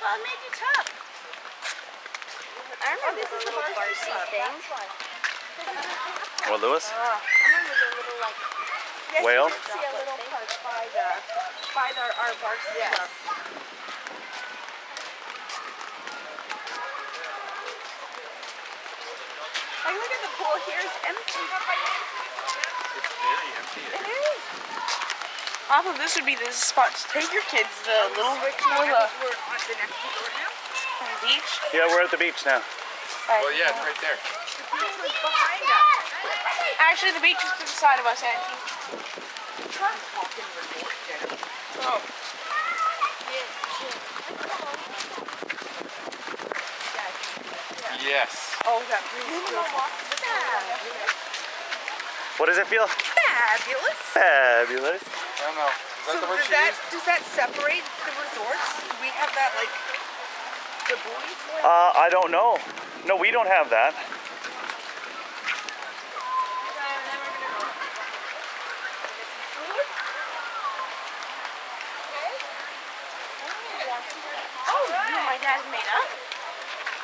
Well, it made you tough. I remember this is the little Barcy thing. What, Lewis? I remember the little like Whale? You see a little park by our Barcelo. Yes. Like, look at the pool here, it's empty. It's very empty. It is. I thought this would be the spot to take your kids, the little We're on the next resort now. beach. Yeah, we're at the beach now. Well, yeah, it's right there. The beach was behind us. Actually, the beach is to the side of us, Auntie. Walking resort, Jenna. Oh. Yes. Oh, that breeze feels What does it feel? Fabulous. Fabulous. I don't know. Is that So the word does she that, used? does that separate the resorts? Do we have that like the buoy? I don't know. No, we don't have that. Oh, you and my dad made up?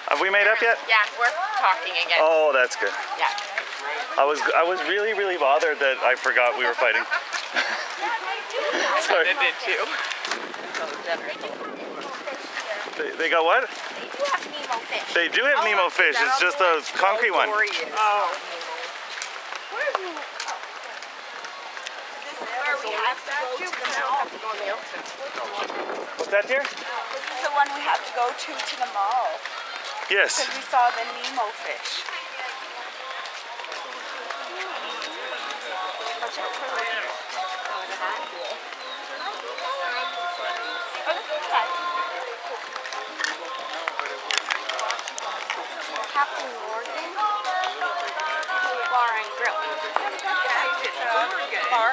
Have we made up yet? Yeah, we're talking again. Oh, that's good. Yeah. I was really bothered that I forgot we were fighting. Sorry. I did too. They got what? They do have Nemo fish. They do have Nemo fish. It's just a concrete one. Oh. Where's you? This is where we have to go to the mall. What's that here? This is the one we have to go to the mall. Yes. Because we saw the Nemo fish. Watch out for the Captain Morgan Bar and Grill. bar.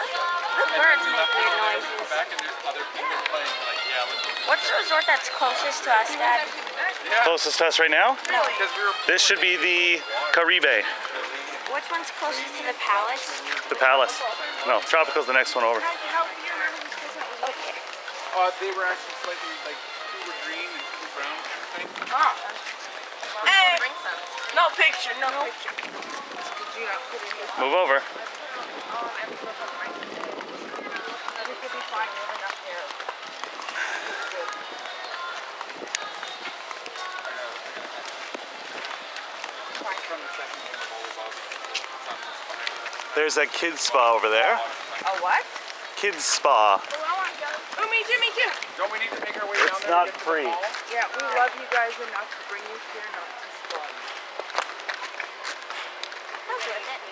Birds make weird noises. Back and there's other people playing like, yeah, let's What's the resort that's closest to us, Dad? Closest to us right now? No. because we were This should be the Caribe, Which one's closest to the palace? the Palace. No, Tropical's the next one over. Okay. they were actually slightly like two were green and two were brown kind of thing. Ah. Hey, no picture, no picture. Move over. From the second game of volleyball. There's that kids spa over there. A what? Kids spa. Oh, me too, me too. Don't we need to make our way down It's there? not to get to the free. mall? Yeah, we love you guys enough to bring you here, not to spot. That's worth it.